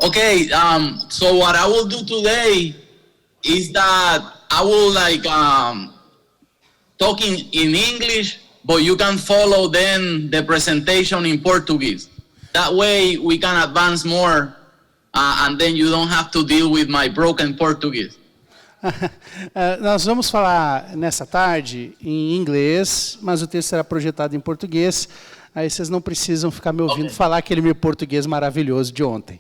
Okay, so what I will do today is that I will talking in English, but you can follow then the presentation in Portuguese. That way we can advance more, and then you don't have to deal with my broken Portuguese. Nós vamos falar nessa tarde em inglês, mas o texto será projetado em português. Aí vocês não precisam ficar me ouvindo falar aquele meu português maravilhoso de ontem.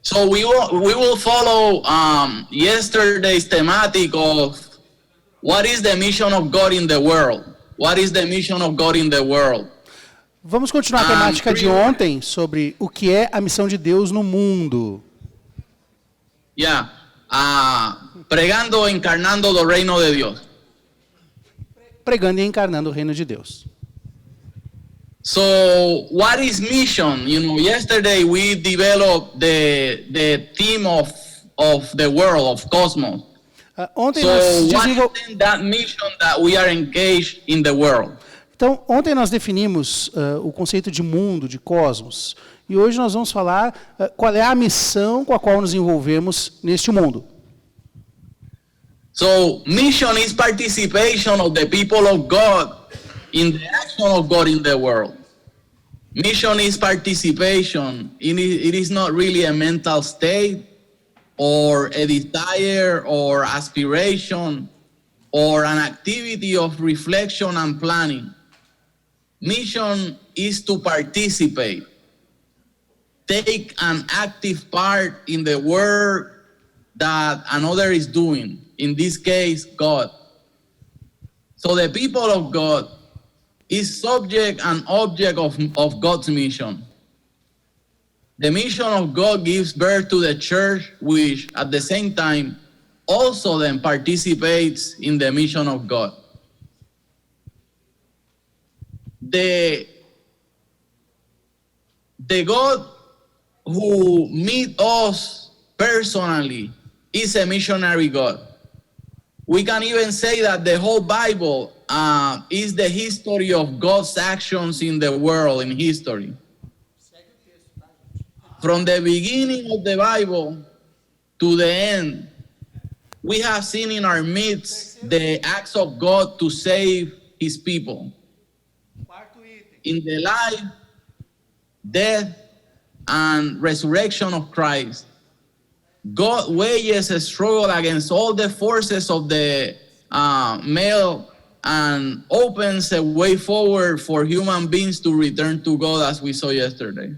So we will follow yesterday's thematic of what is the mission of God in the world? What is the mission of God in the world? Vamos continuar a temática de ontem sobre o que é a missão de Deus no mundo. Yeah, pregando, encarnando o reino de Deus. Pregando e encarnando o reino de Deus. So, what is mission? You know, yesterday we developed the theme of the world, of cosmos. Ontem so, nós what is that mission that we are engaged in the world? Então, ontem nós definimos o conceito de mundo, de cosmos. E hoje nós vamos falar qual é a missão com a qual nos envolvemos neste mundo. So, mission is participation of the people of God in the action of God in the world. Mission is participation. It is not really a mental state or a desire or aspiration or an activity of reflection and planning. Mission is to participate, take an active part in the work that another is doing, in this case, God. So the people of God is subject and object of God's mission. The mission of God gives birth to the church, which at the same time also then participates in the mission of God. The God who meet us personally is a missionary God. We can even say that the whole Bible is the history of God's actions in the world, in history. From the beginning of the Bible to the end, we have seen in our midst the acts of God to save his people. In the life, death, and resurrection of Christ, God wages a struggle against all the forces of the male and opens a way forward for human beings to return to God, as we saw yesterday.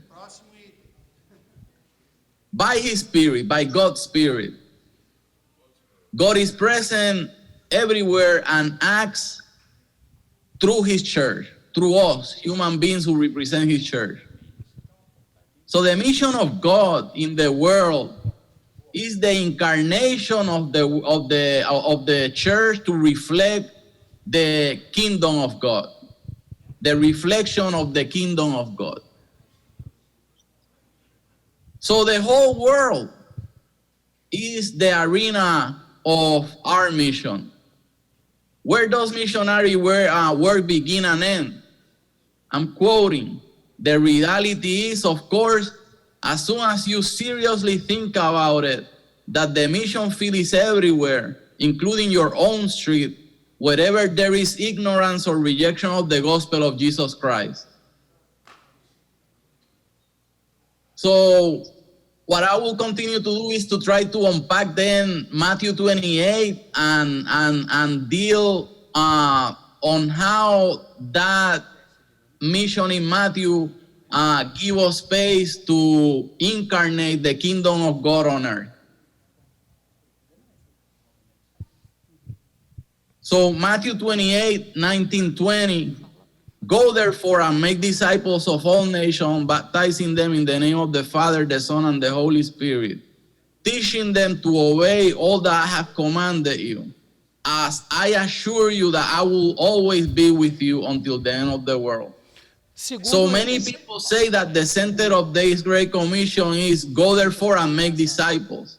By his Spirit, by God's Spirit. God is present everywhere and acts through his church, through us, human beings who represent his church. So the mission of God in the world is the incarnation of the church to reflect the kingdom of God, the reflection of the kingdom of God. So the whole world is the arena of our mission. Where does missionary work begin and end? I'm quoting, the reality is, of course, as soon as you seriously think about it, that the mission field is everywhere, including your own street, wherever there is ignorance or rejection of the gospel of Jesus Christ. So what I will continue to do is to try to unpack then Matthew 28 and deal on how that mission in Matthew give us space to incarnate the kingdom of God on earth. So Matthew 28, 19, 20, go therefore and make disciples of all nations, baptizing them in the name of the Father, the Son, and the Holy Spirit, teaching them to obey all that I have commanded you, as I assure you that I will always be with you until the end of the world. So many people say that the center of this Great Commission is go therefore and make disciples,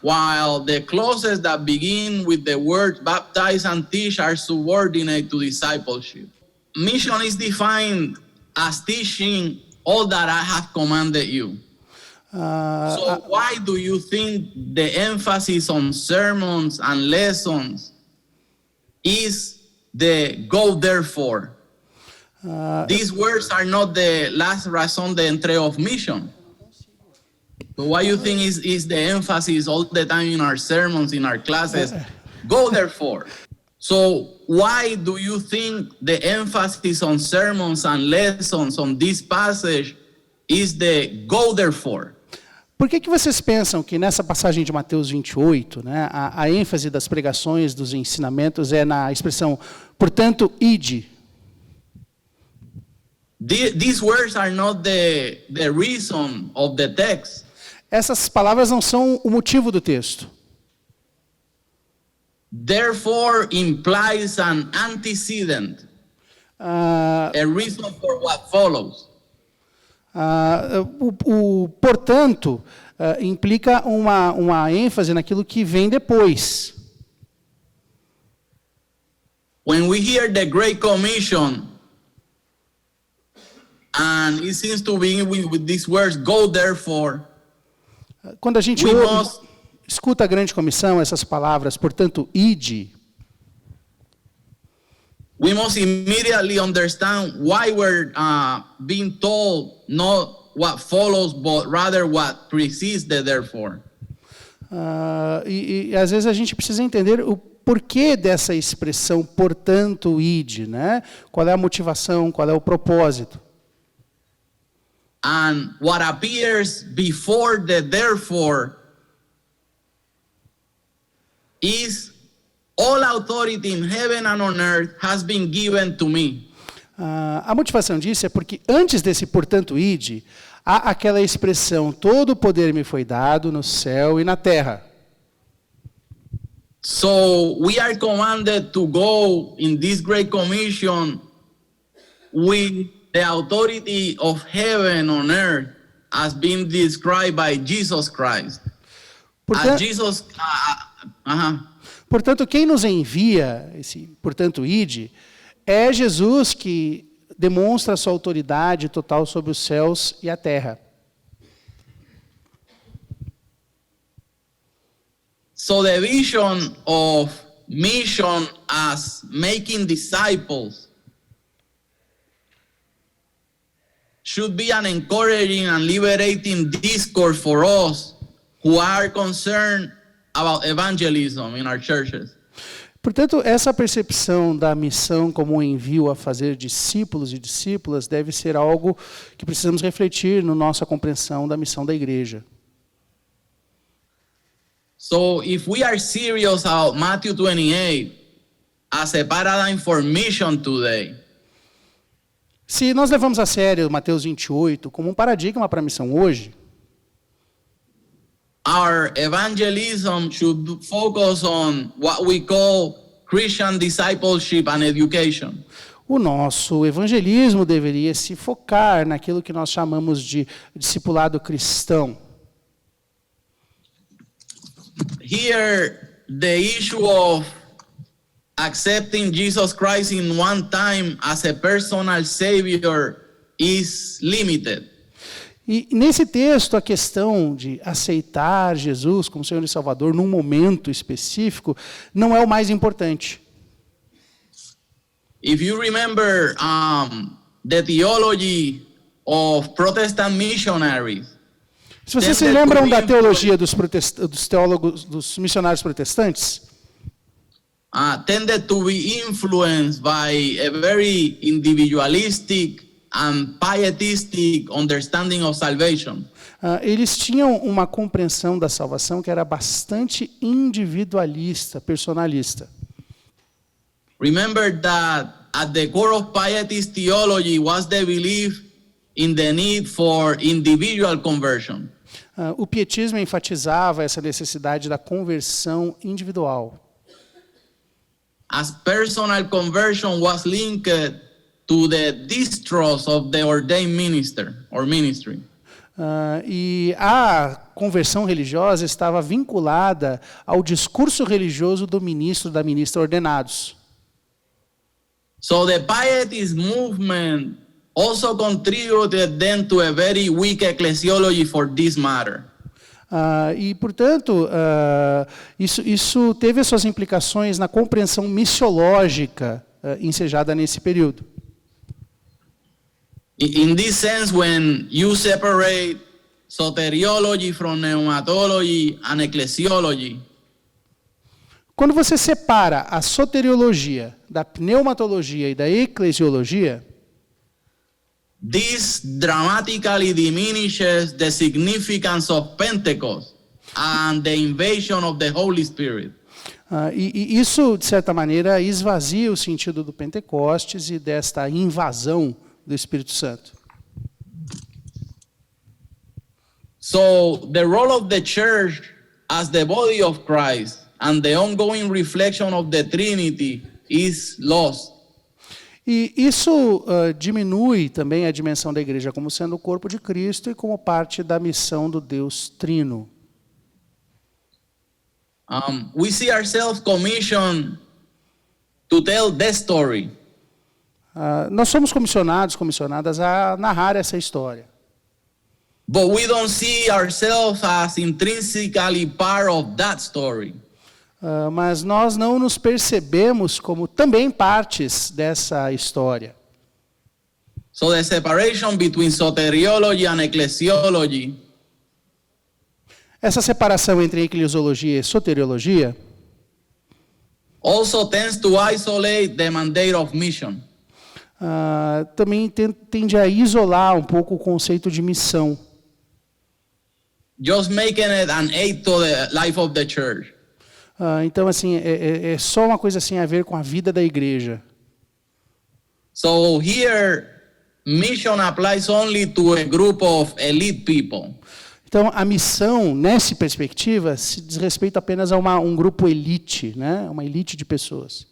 while the clauses that begin with the words baptize and teach are subordinate to discipleship. Mission is defined as teaching all that I have commanded you. Ah, So why do you think the emphasis on sermons and lessons is the go therefore? These words are not the last razón de entrega of mission. So why you think is the emphasis all the time in our sermons, in our classes? Go therefore. So why do you think the emphasis on sermons and lessons on this passage is the go therefore? Por que vocês pensam que nessa passagem de Mateus 28, né, a ênfase das pregações, dos ensinamentos é na expressão, portanto, ide? These words are not the reason of the text. Essas palavras não são o motivo do texto. Therefore implies an antecedent, a reason for what follows. Portanto, implica uma ênfase naquilo que vem depois. When we hear the Great Commission, and it seems to begin with these words, go therefore. Quando a gente escuta a grande comissão, essas palavras, portanto, ide, we must immediately understand why we're being told not what follows, but rather what precedes the therefore. E às vezes a gente precisa entender o porquê dessa expressão, portanto, ide, né? Qual é a motivação, qual é o propósito. And what appears before the therefore is all authority in heaven and on earth has been given to me. A motivação disso é porque antes desse portanto ide, há aquela expressão, todo o poder me foi dado no céu e na terra. So we are commanded to go in this great commission with the authority of heaven on earth as being described by Jesus Christ. Portanto, quem nos envia, portanto, ide, é Jesus que demonstra a sua autoridade total sobre os céus e a terra. So the vision of mission as making disciples should be an encouraging and liberating discourse for us who are concerned about evangelism in our churches. Portanto, essa percepção da missão como um envio a fazer discípulos e discípulas deve ser algo que precisamos refletir na nossa compreensão da missão da igreja. So if we are serious about Matthew 28 as a paradigm for mission today, se nós levamos a sério Mateus 28 como um paradigma para a missão hoje, our evangelism should focus on what we call Christian discipleship and education. O nosso evangelismo deveria se focar naquilo que nós chamamos de discipulado cristão. Here, the issue of accepting Jesus Christ in one time as a personal savior is limited. E nesse texto, a questão de aceitar Jesus como Senhor e Salvador num momento específico não é o mais importante. If you remember the theology of Protestant missionaries, se vocês se lembram da teologia dos teólogos, dos missionários protestantes, tended to be influenced by a very individualistic and pietistic understanding of salvation. Eles tinham uma compreensão da salvação que era bastante individualista, personalista. Remember that at the core of pietist theology was the belief in the need for individual conversion. O pietismo enfatizava essa necessidade da conversão individual. As personal conversion was linked to the distrust of the ordained minister or ministry. E a conversão religiosa estava vinculada ao discurso religioso do ministro, da ministra ordenados. So the pietist movement also contributed then to a very weak ecclesiology for this matter. Portanto, isso teve as suas implicações na compreensão missiológica ensejada nesse período. In this sense, when you separate soteriology from pneumatology and ecclesiology, quando você separa a soteriologia da pneumatologia e da eclesiologia, this dramatically diminishes the significance of Pentecost and the invasion of the Holy Spirit. E isso, de certa maneira, esvazia o sentido do Pentecostes e desta invasão do Espírito Santo. So, the role of the church as the body of Christ and the ongoing reflection of the Trinity is lost. E isso diminui também a dimensão da igreja como sendo o corpo de Cristo e como parte da missão do Deus Trino. We see ourselves commissioned to tell the story. Nós somos comissionadas a narrar essa história. But we don't see ourselves as intrinsically part of that story. Mas nós não nos percebemos como também partes dessa história. So the separation between soteriology and ecclesiology, essa separação entre eclesiologia e soteriologia also tends to isolate the mandate of mission. Também tende a isolar um pouco o conceito de missão. Just making it an aid to the life of the church. Então, assim, é só uma coisa assim a ver com a vida da igreja. So here, mission applies only to a group of elite people. Então, a missão, nessa perspectiva, se diz respeito apenas a um grupo elite, né? Uma elite de pessoas.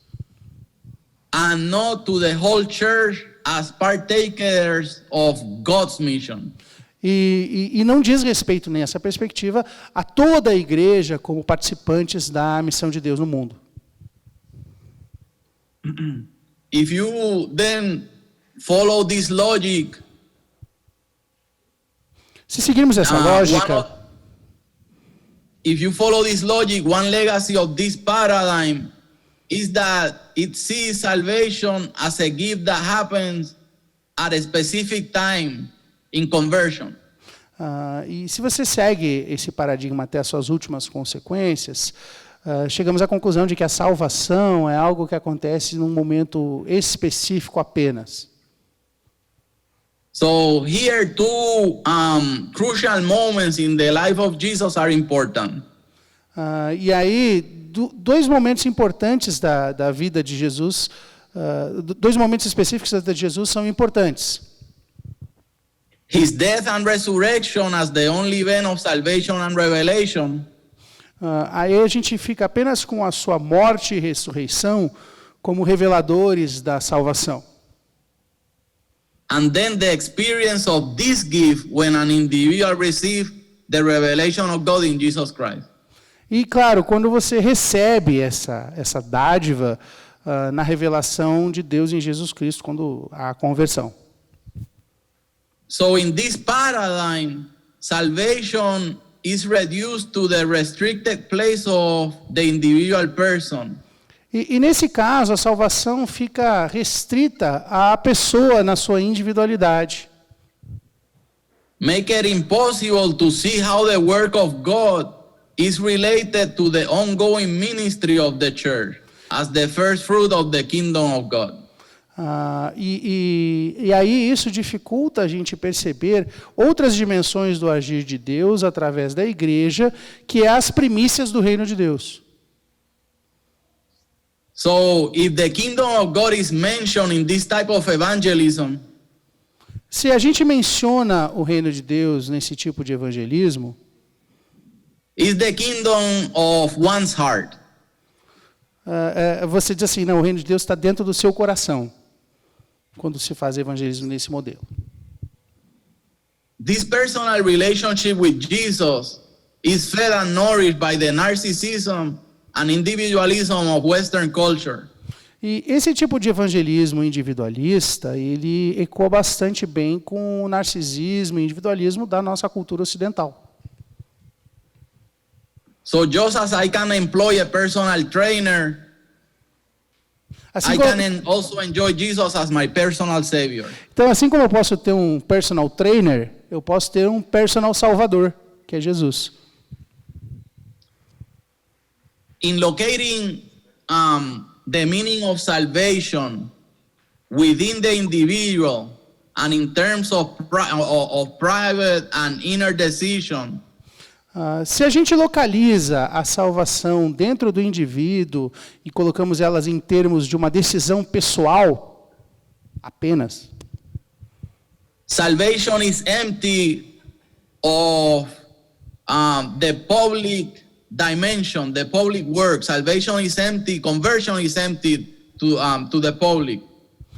And not to the whole church as partakers of God's mission. E não diz respeito nessa perspectiva a toda a igreja como participantes da missão de Deus no mundo. If you then follow this logic, se seguirmos essa lógica, if you follow this logic, one legacy of this paradigm is that it sees salvation as a gift that happens at a specific time in conversion. E se você segue esse paradigma até as suas últimas consequências, chegamos à conclusão de que a salvação é algo que acontece num momento específico apenas. So here two crucial moments in the life of Jesus are important. E aí, dois momentos importantes da vida de Jesus, dois momentos específicos da vida de Jesus são importantes. His death and resurrection as the only event of salvation and revelation. Aí a gente fica apenas com a sua morte e ressurreição como reveladores da salvação. And then the experience of this gift when an individual receives the revelation of God in Jesus Christ. E claro, quando você recebe essa dádiva na revelação de Deus em Jesus Cristo, quando há a conversão. So in this paradigm, salvation is reduced to the restricted place of the individual person. E nesse caso, a salvação fica restrita à pessoa na sua individualidade. Make it impossible to see how the work of God is related to the ongoing ministry of the church as the first fruit of the kingdom of God. E aí isso dificulta a gente perceber outras dimensões do agir de Deus através da igreja, que é as primícias do reino de Deus. So, if the kingdom of God is mentioned in this type of evangelism, se a gente menciona o reino de Deus nesse tipo de evangelismo, it's the kingdom of one's heart. Você diz assim, não, o reino de Deus está dentro do seu coração, quando se faz evangelismo nesse modelo. This personal relationship with Jesus is fed and nourished by the narcissism and individualism of Western culture. E esse tipo de evangelismo individualista, ele ecoa bastante bem com o narcisismo e individualismo da nossa cultura ocidental. So just as I can employ a personal trainer, Assim I como, can also enjoy Jesus as my personal savior. então, assim como eu posso ter um personal trainer, eu posso ter um personal salvador, que é Jesus. In locating the meaning of salvation within the individual and in terms of private and inner decision, Se a gente localiza a salvação dentro do indivíduo e colocamos elas em termos de uma decisão pessoal, apenas, salvation is empty of the public dimension, the public work. Salvation is empty, conversion is empty to the public.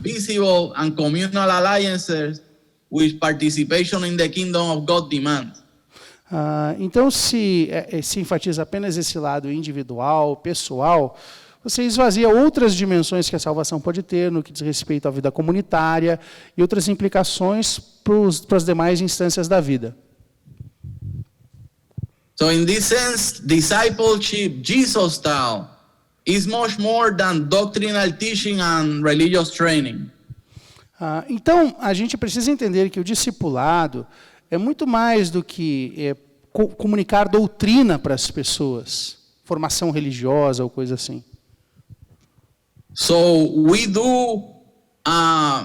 Visible and communal alliances which participation in the kingdom of God demands. Então, se enfatiza apenas esse lado individual, pessoal, você esvazia outras dimensões que a salvação pode ter no que diz respeito à vida comunitária e outras implicações para as demais instâncias da vida. So in this sense, discipleship, Jesus style, is much more than doctrinal teaching and religious training. Então, a gente precisa entender que o discipulado é muito mais do que comunicar doutrina para as pessoas, formação religiosa ou coisa assim. So we do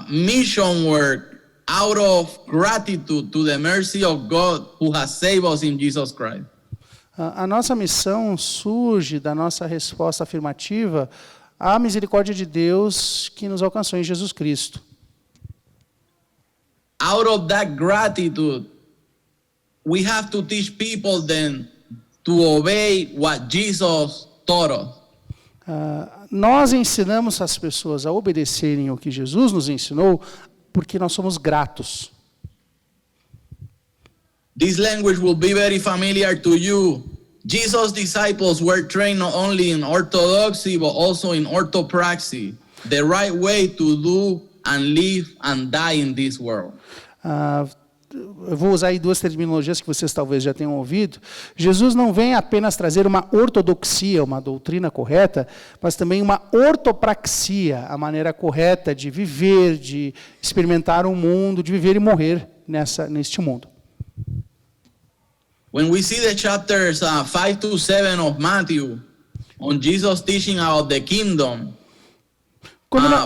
mission work out of gratitude to the mercy of God who has saved us in Jesus Christ. A nossa missão surge da nossa resposta afirmativa à misericórdia de Deus que nos alcançou em Jesus Cristo. Out of that gratitude, we have to teach people then to obey what Jesus taught us. Nós ensinamos as pessoas a obedecerem o que Jesus nos ensinou porque nós somos gratos. This language will be very familiar to you. Jesus' disciples were trained not only in orthodoxy but also in orthopraxy, the right way to do and live and die in this world. Eu vou usar aí duas terminologias que vocês talvez já tenham ouvido. Jesus não vem apenas trazer uma ortodoxia, uma doutrina correta, mas também uma ortopraxia, a maneira correta de viver, de experimentar o mundo, de viver e morrer neste mundo. When we see the chapters 5 to 7 of Matthew on Jesus teaching about the kingdom,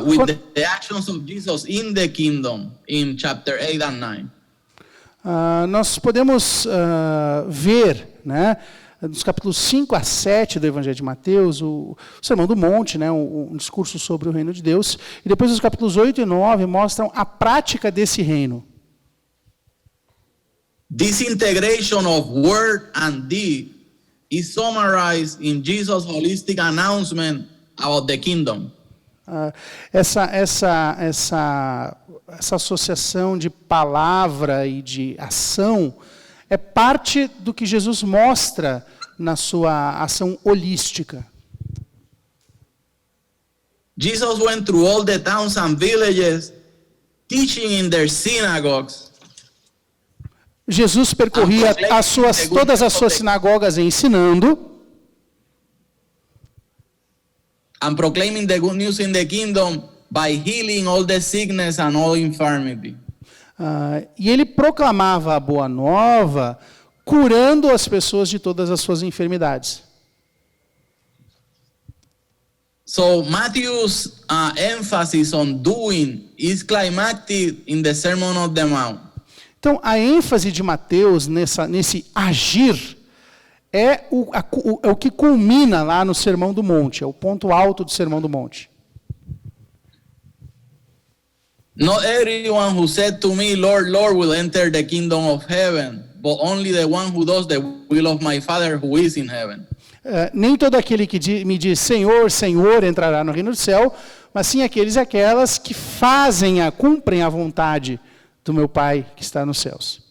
with the actions of Jesus in the kingdom in chapter 8 and 9. Nós podemos ver, né, nos capítulos 5 a 7 do Evangelho de Mateus, o Sermão do Monte, né, um discurso sobre o reino de Deus, e depois os capítulos 8 e 9 mostram a prática desse reino. This integration of word and deed is summarized in Jesus' holistic announcement about the kingdom. Essa associação de palavra e de ação é parte do que Jesus mostra na sua ação holística. Jesus went through all the towns and villages, teaching in their synagogues. Jesus percorria todas as suas sinagogas ensinando. And proclaiming the good news in the kingdom by healing all the sickness and all infirmity. E ele proclamava a boa nova, curando as pessoas de todas as suas enfermidades. So Matthew's emphasis on doing is climactic in the Sermon on the Mount. Então, a ênfase de Mateus nesse agir é o que culmina lá no Sermão do Monte, é o ponto alto do Sermão do Monte. Not everyone who said to me, Lord, Lord, will enter the kingdom of heaven, but only the one who does the will of my Father who is in heaven. Nem todo aquele que me diz Senhor, Senhor entrará no reino do céu, mas sim aqueles e aquelas que cumprem a vontade do meu Pai que está nos céus.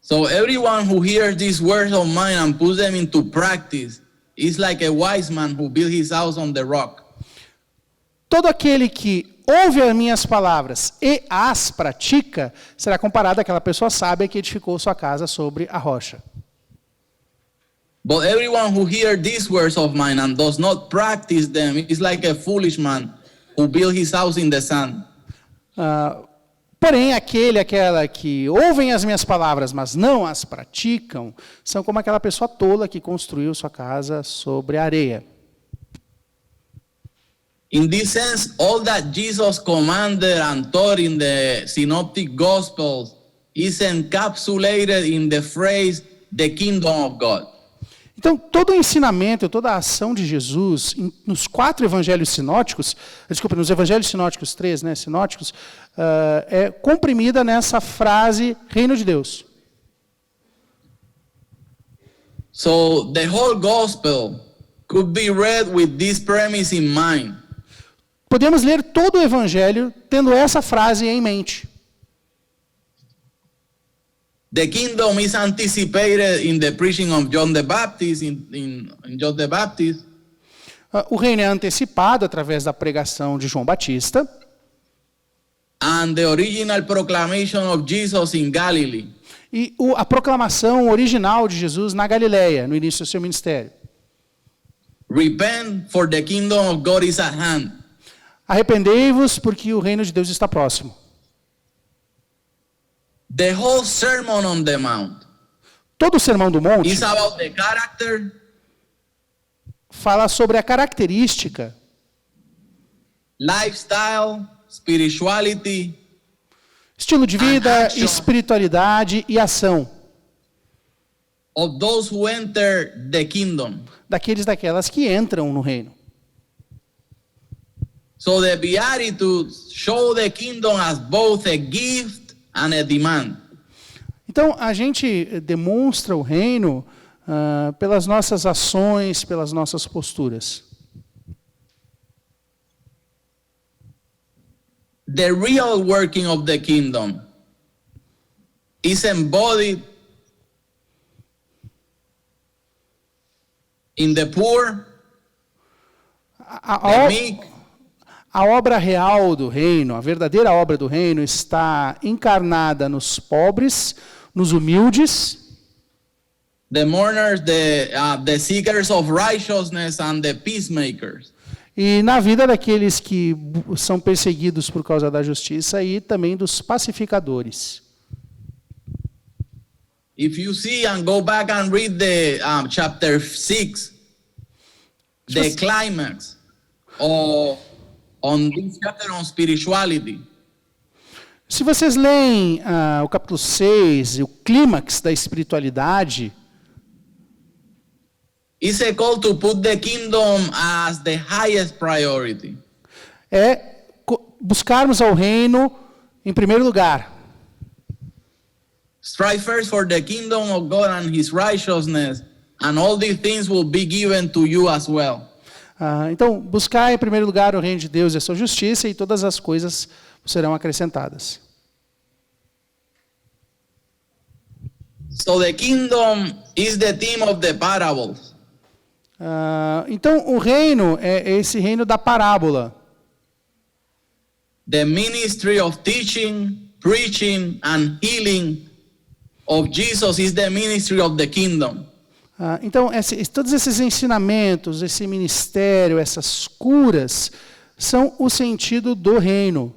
So everyone who hears these words of mine and puts them into practice is like a wise man who built his house on the rock. Todo aquele que ouve as minhas palavras e as pratica, será comparado àquela pessoa sábia que edificou sua casa sobre a rocha. But everyone who hears these words of mine and does not practice them is like a foolish man who built his house in the sand. Porém, aquela que ouvem as minhas palavras, mas não as praticam, são como aquela pessoa tola que construiu sua casa sobre a areia. In this sense, all that Jesus commanded and taught in the Synoptic Gospels is encapsulated in the phrase, the kingdom of God. Então, todo o ensinamento, toda a ação de Jesus, nos 4 evangelhos sinóticos, nos evangelhos sinóticos 3, né, sinóticos, é comprimida nessa frase, reino de Deus. So, the whole gospel could be read with this premise in mind. Podemos ler todo o evangelho tendo essa frase em mente. The kingdom is anticipated in the preaching of John the Baptist, in John the Baptist. O reino é antecipado através da pregação de João Batista. And the original proclamation of Jesus in Galilee. E a proclamação original de Jesus na Galileia, no início do seu ministério. Repent, for the kingdom of God is at hand. Arrependei-vos, porque o reino de Deus está próximo. The whole Sermon on the Mount Todo o Sermão do Monte is about the character, fala sobre a característica, lifestyle, spirituality, estilo de vida, action. espiritualidade e ação of those who enter the kingdom. daquelas que entram no reino. So the Beatitudes show the kingdom as both a gift and a demand. Então, a gente demonstra o reino pelas nossas ações, pelas nossas posturas. The real working of the kingdom is embodied in the poor, the meek, A obra real do reino, a verdadeira obra do reino está encarnada nos pobres, nos humildes, the mourners, the seekers of righteousness, and the peacemakers. e na vida daqueles que são perseguidos por causa da justiça e também dos pacificadores. If you see and go back and read the chapter 6, the climax on this chapter on spirituality, Se vocês leem o capítulo 6, o clímax da espiritualidade, it's a call to put the kingdom as the highest priority. é buscarmos ao reino em primeiro lugar. Strive first for the kingdom of God and his righteousness, and all these things will be given to you as well. Então, buscar em primeiro lugar o reino de Deus e a sua justiça, e todas as coisas serão acrescentadas. So the kingdom is the theme of the parables. Então, o reino é esse reino da parábola. The ministry of teaching, preaching, and healing of Jesus is the ministry of the kingdom. Então, todos esses ensinamentos, esse ministério, essas curas, são o sentido do reino.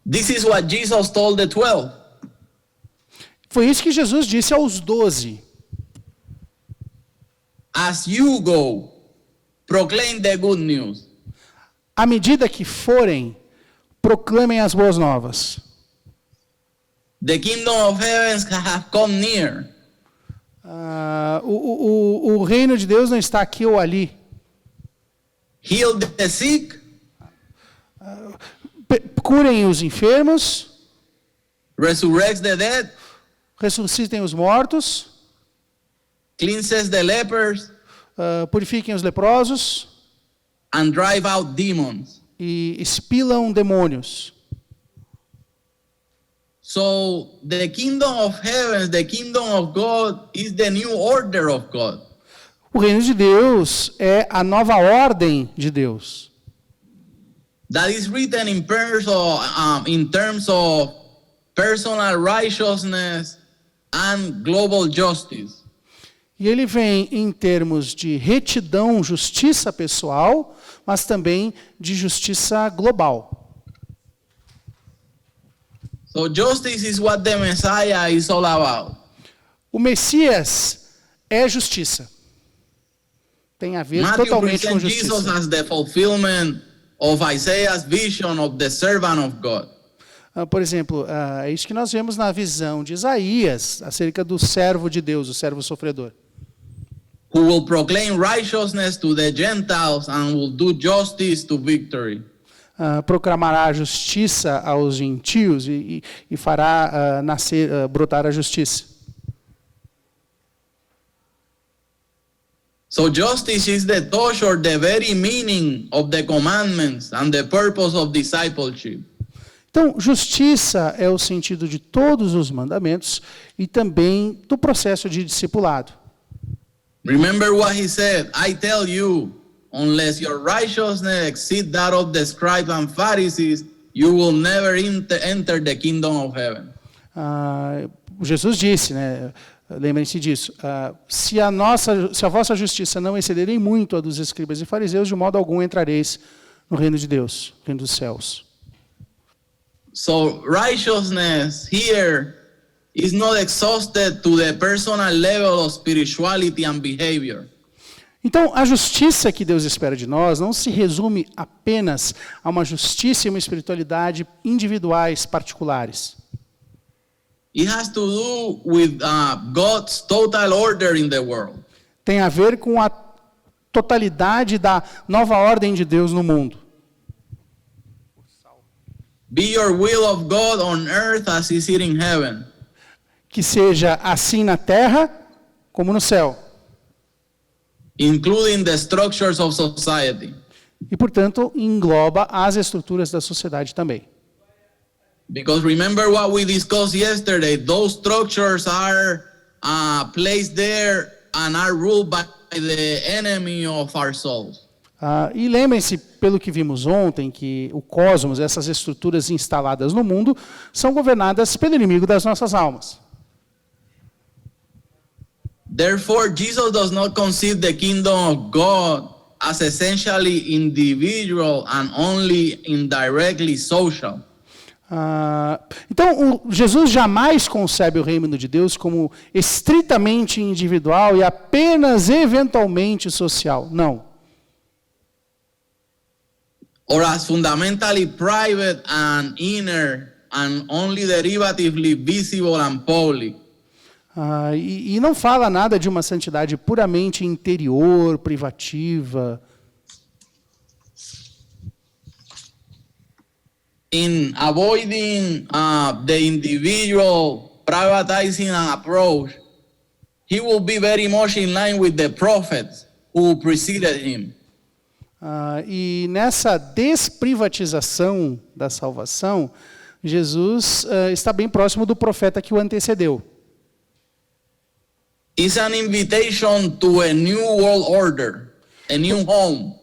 This is what Jesus told the 12. Foi isso que Jesus disse aos 12. As you go, proclaim the good news. À medida que forem, proclamem as boas novas. The kingdom of heavens have come near. O reino de Deus não está aqui ou ali. Heal the sick. Curem os enfermos. Resurrect the dead. Ressuscitem os mortos. Cleanses the lepers. Purifiquem os leprosos. And drive out demons. E expilam demônios. So the kingdom of heaven, the kingdom of God, is the new order of God. O reino de Deus é a nova ordem de Deus. That is written in terms of personal righteousness and global justice. E ele vem em termos de retidão, justiça pessoal, mas também de justiça global. So justice is what the Messiah is all about. O Messias é justiça. Tem a ver Matthew totalmente com presents Jesus justiça. as the fulfillment of Isaiah's vision of the servant of God. Por exemplo, é isso que nós vemos na visão de Isaías acerca do servo de Deus, o servo sofredor. Who will proclaim righteousness to the Gentiles and will do justice to victory. Proclamará a justiça aos gentios e fará brotar a justiça. So justice is the touch or the very meaning of the commandments and the purpose of discipleship. Então, justiça é o sentido de todos os mandamentos e também do processo de discipulado. Remember what he said, I tell you, unless your righteousness exceed that of the scribes and Pharisees, you will never enter the kingdom of heaven. Jesus disse, né? Lembrem-se disso. Se a vossa justiça não excederem muito a dos escribas e fariseus, de modo algum entrareis no reino de Deus, no reino dos céus. So righteousness here is not exhausted to the personal level of spirituality and behavior. Então, a justiça que Deus espera de nós não se resume apenas a uma justiça e uma espiritualidade individuais, particulares. It has to do with God's total order in the world. Tem a ver com a totalidade da nova ordem de Deus no mundo. Be your will of God on earth as is it in heaven. Que seja assim na terra como no céu. Including the structures of society. E, portanto, engloba as estruturas da sociedade também. Because remember what we discussed yesterday, those structures are placed there and are ruled by the enemy of our souls. E lembrem-se, pelo que vimos ontem, que o cosmos, essas estruturas instaladas no mundo, são governadas pelo inimigo das nossas almas. Therefore, Jesus does not conceive the kingdom of God as essentially individual and only indirectly social. Então, Jesus jamais concebe o reino de Deus como estritamente individual e apenas eventualmente social. Não. Or as fundamentally private and inner and only derivatively visible and public. E não fala nada de uma santidade puramente interior, privativa. In avoiding the individual privatizing an approach, he will be very much in line with the prophets who preceded him. E nessa desprivatização da salvação, Jesus está bem próximo do profeta que o antecedeu. It's an invitation to a new world order, a new home.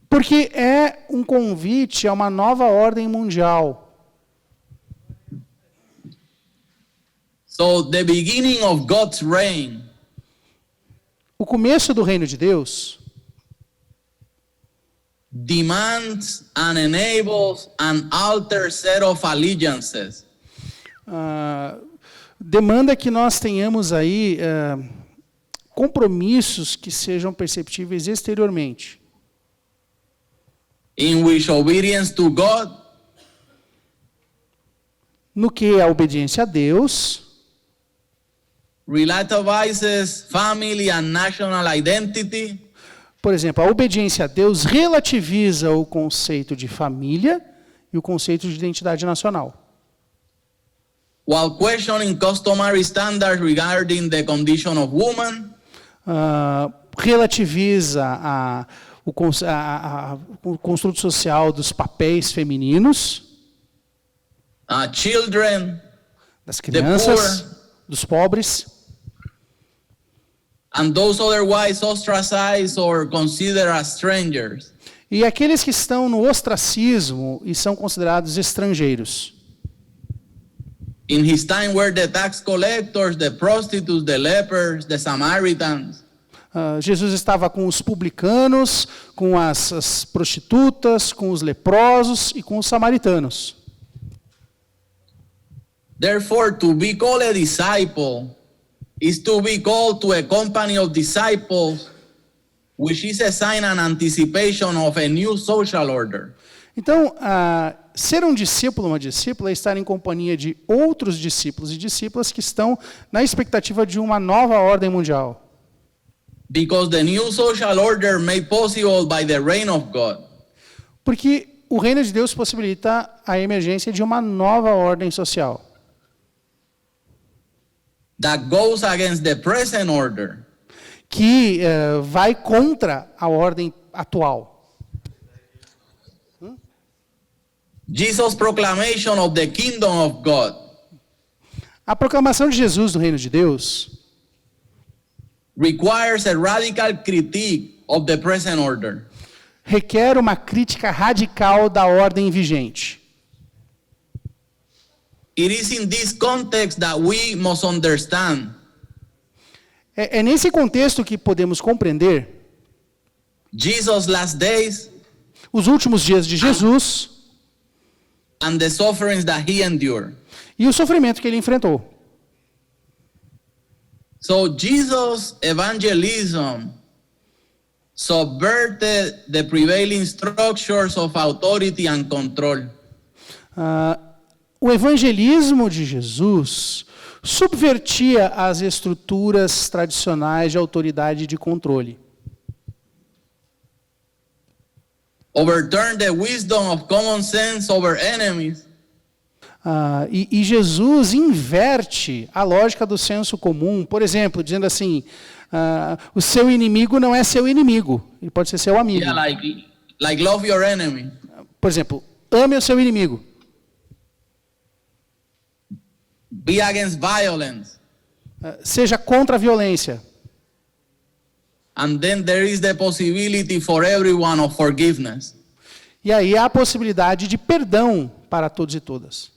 Porque é um convite a uma nova ordem mundial. So the beginning of God's reign. O começo do reino de Deus demands and enables an altered set of allegiances. Demanda que nós tenhamos aí compromissos que sejam perceptíveis exteriormente. In which obedience to God, no que a obediência a Deus relativizes family and national identity. Por exemplo, a obediência a Deus relativiza o conceito de família e o conceito de identidade nacional. While questioning customary standards regarding the condition of woman, relativiza o construto social dos papéis femininos, children, das crianças, dos pobres, and those otherwise ostracized or considered as strangers. e aqueles que estão no ostracismo e são considerados estrangeiros. In his time were the tax collectors, the prostitutes, the lepers, the Samaritans. Jesus estava com os publicanos, com as prostitutas, com os leprosos e com os samaritanos. Therefore, to be called a disciple is to be called to a company of disciples, which is a sign and anticipation of a new social order. Então, ser um discípulo, uma discípula, é estar em companhia de outros discípulos e discípulas que estão na expectativa de uma nova ordem mundial. Because the new social order made possible by the reign of God. Porque o reino de Deus possibilita a emergência de uma nova ordem social. That goes against the present order. Que vai contra a ordem atual. Jesus' proclamation of the kingdom of God A proclamação de Jesus do reino de Deus requires a radical critique of the present order. requer uma crítica radical da ordem vigente. It is in this context that we must understand É nesse contexto que podemos compreender Jesus' last days os últimos dias de Jesus and the sufferings that he endured. e o sofrimento que ele enfrentou. So Jesus' evangelism subverted the prevailing structures of authority and control. O evangelismo de Jesus subvertia as estruturas tradicionais de autoridade e de controle. Overturned the wisdom of common sense over enemies. E Jesus inverte a lógica do senso comum, por exemplo, dizendo assim, o seu inimigo não é seu inimigo, ele pode ser seu amigo. Yeah, like love your enemy. Por exemplo, ame o seu inimigo. Be against violence. Seja contra a violência. And then there is the possibility for everyone of forgiveness. E aí há a possibilidade de perdão para todos e todas.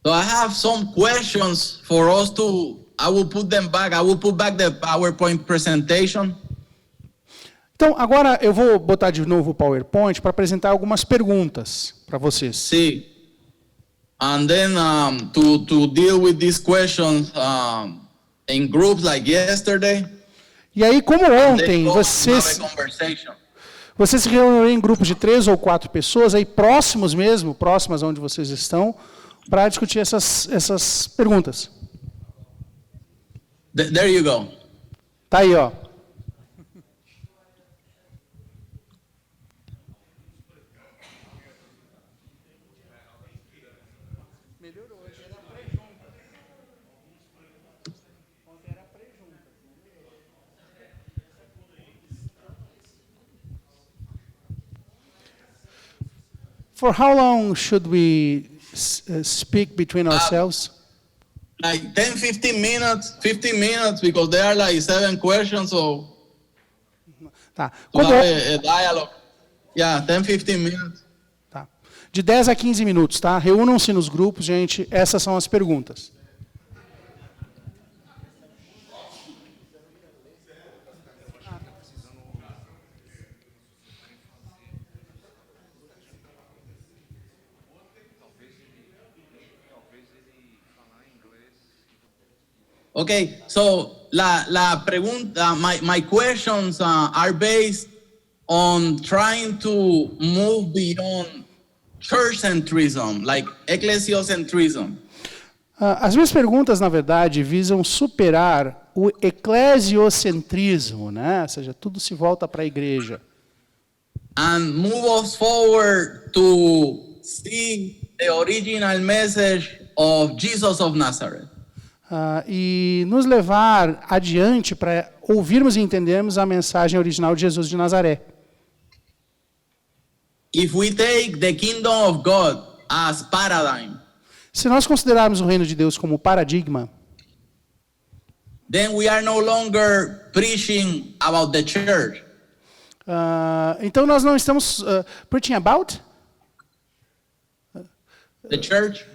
So I have some questions for us I will put back the PowerPoint presentation. Então, agora eu vou botar de novo o PowerPoint para apresentar algumas perguntas para vocês. See, and then to deal with these questions in groups like yesterday. E aí, como ontem, vocês se reuniram em grupos de 3 ou 4 pessoas, aí próximas onde vocês estão, para discutir essas perguntas. There you go. Tá aí, ó. For how long should we speak between ourselves? Like 10, 15 minutes, because there are like 7 questions, so Tá. to have a dialogue. Yeah, 10, 15 minutes. Tá. De 10 a 15 minutos, tá? Reúnam-se nos grupos, gente. Essas são as perguntas. Okay, so la pregunta, my questions are based on trying to move beyond church-centrism, like ecclesiocentrism. As minhas perguntas, na verdade, visam superar o eclesiocentrismo, né? Ou seja, tudo se volta para a igreja. And move us forward to see the original message of Jesus of Nazareth. E nos levar adiante para ouvirmos e entendermos a mensagem original de Jesus de Nazaré. If we take the kingdom of God as paradigm, Se nós considerarmos o reino de Deus como paradigma, then we are no longer preaching about the church. então nós não estamos preaching about? The church,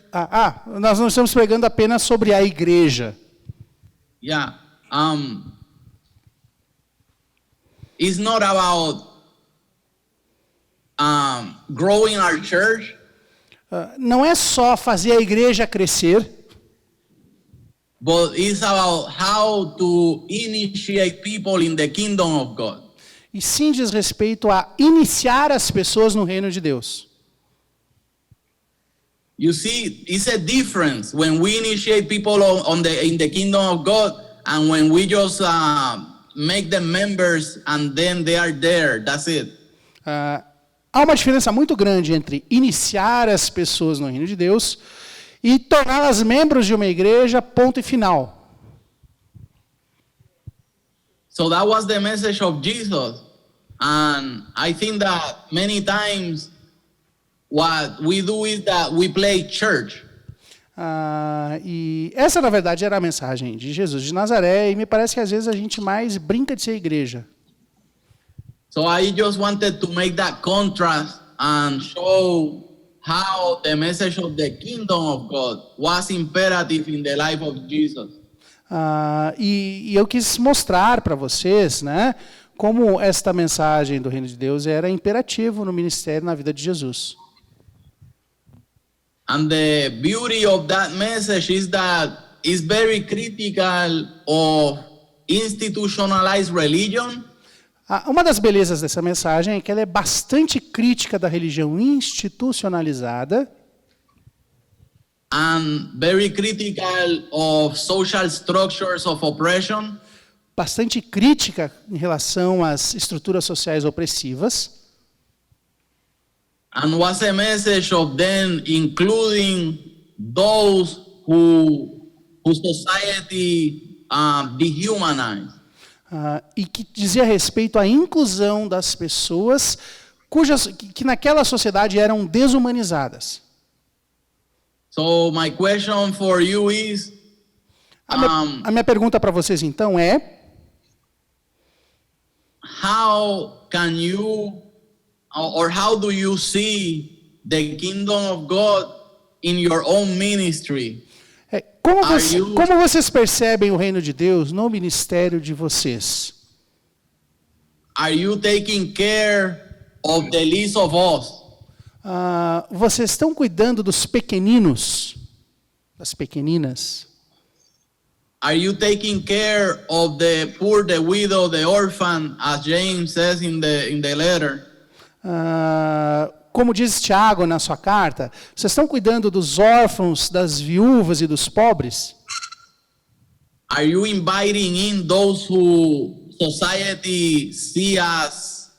Nós não estamos pregando apenas sobre a igreja. yeah. It's not about growing our church, Não é só fazer a igreja crescer, but it's about how to initiate people in the kingdom of God. e sim diz respeito a iniciar as pessoas no reino de Deus. You see, it's a difference when we initiate people in the kingdom of God and when we just make them members and then they are there. That's it. Há uma diferença muito grande entre iniciar as pessoas no reino de Deus e torná-las membros de uma igreja, ponto e final. So that was the message of Jesus. And I think that many times what we do is that we play church. E essa, na verdade, era a mensagem de Jesus de Nazaré, e me parece que às vezes a gente mais brinca de ser igreja. So I just wanted to make that contrast and show how the message of the kingdom of God was imperative in the life of Jesus. E eu quis mostrar para vocês, né, como esta mensagem do reino de Deus era imperativo no ministério, na vida de Jesus. And the beauty of that message is that it's very critical of institutionalized religion. Uma das belezas dessa mensagem é que ela é bastante crítica da religião institucionalizada and very critical of social structures of oppression. Bastante crítica em relação às estruturas sociais opressivas. And was a message of then including those who society dehumanized. E que dizia respeito à inclusão das pessoas que naquela sociedade eram desumanizadas. So my question for you is, a minha pergunta para vocês então é: how can you or how do you see the kingdom of God in your own ministry? Como vocês percebem o reino de Deus no ministério de vocês? Are you taking care of the least of us? Vocês estão cuidando dos pequeninos, das pequeninas? Are you taking care of the poor, the widow, the orphan, as James says in the letter? Como diz Tiago na sua carta, vocês estão cuidando dos órfãos, das viúvas e dos pobres? Are you inviting in those who society see as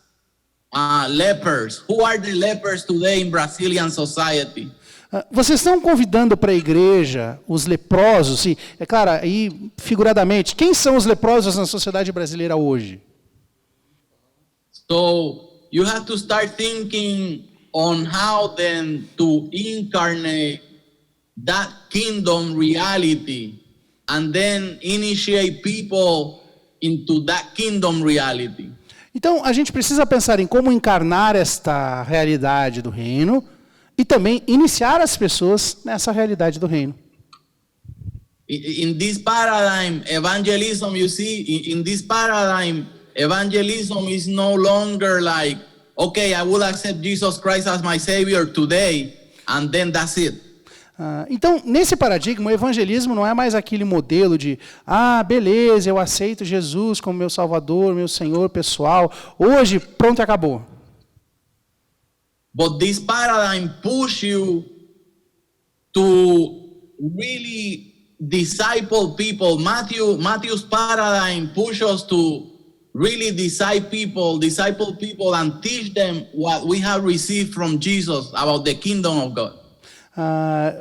lepers? Who are the lepers today in Brazilian society? Vocês estão convidando para a igreja os leprosos, e, é claro, aí figuradamente, quem são os leprosos na sociedade brasileira hoje? So you have to start thinking on how then to incarnate that kingdom reality and then initiate people into that kingdom reality. Então, a gente precisa pensar em como encarnar esta realidade do reino e também iniciar as pessoas nessa realidade do reino. In this paradigm, evangelism, you see, in this paradigm, evangelism is no longer like, okay, I will accept Jesus Christ as my Savior today, and then that's it. Então, nesse paradigma, o evangelismo não é mais aquele modelo de, beleza, eu aceito Jesus como meu Salvador, meu Senhor pessoal, hoje, pronto, acabou. But this paradigm push you to really disciple people. Matthew's paradigm pushes us to really disciple people and teach them what we have received from Jesus about the kingdom of God.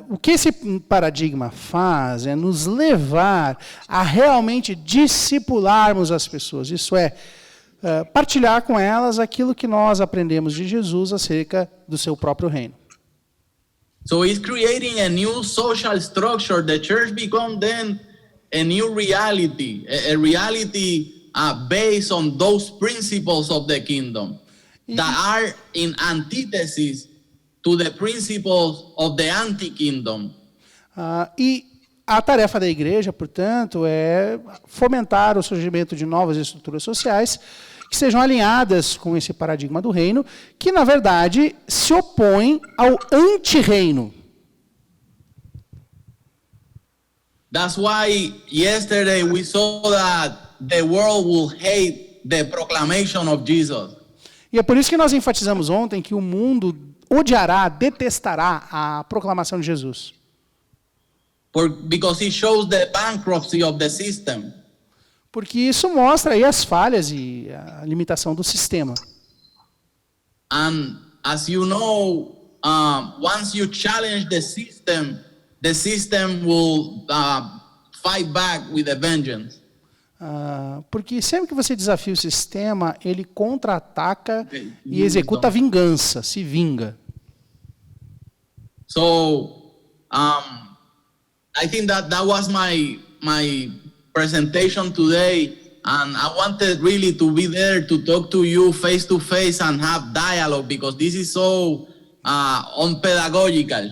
O que esse paradigma faz é nos levar a realmente discipularmos as pessoas. Isso é, partilhar com elas aquilo que nós aprendemos de Jesus acerca do seu próprio reino. So it's creating a new social structure. The church becomes then a new reality, a reality based on those principles of the kingdom that are in antithesis to the principles of the anti-kingdom. E a tarefa da igreja, portanto, é fomentar o surgimento de novas estruturas sociais que sejam alinhadas com esse paradigma do reino, que, na verdade, se opõe ao anti-reino. That's why yesterday we saw that the world will hate the proclamation of Jesus. E é por isso que nós enfatizamos ontem que o mundo odiará, detestará a proclamação de Jesus. Because it shows the bankruptcy of the system. Porque isso mostra aí as falhas e a limitação do sistema. And as you know, once you challenge the system will fight back with a vengeance. Porque sempre que você desafia o sistema, ele contra-ataca e executa a vingança, se vinga. So, I think that was my presentation today, and I wanted really to be there to talk to you face to face and have dialogue, because this is so unpedagogical.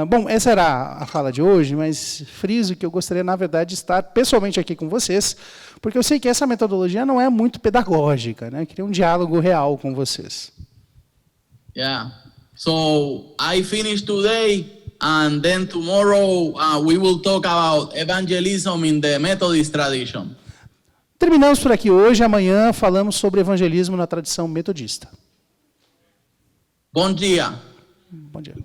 Bom, essa era a fala de hoje, mas friso que eu gostaria, na verdade, de estar pessoalmente aqui com vocês, porque eu sei que essa metodologia não é muito pedagógica, né? Eu queria um diálogo real com vocês. Yeah. So I finished today, and then tomorrow we will talk about evangelism in the Methodist tradition. Terminamos por aqui hoje. Amanhã falamos sobre evangelismo na tradição metodista. Bom dia. Bom dia.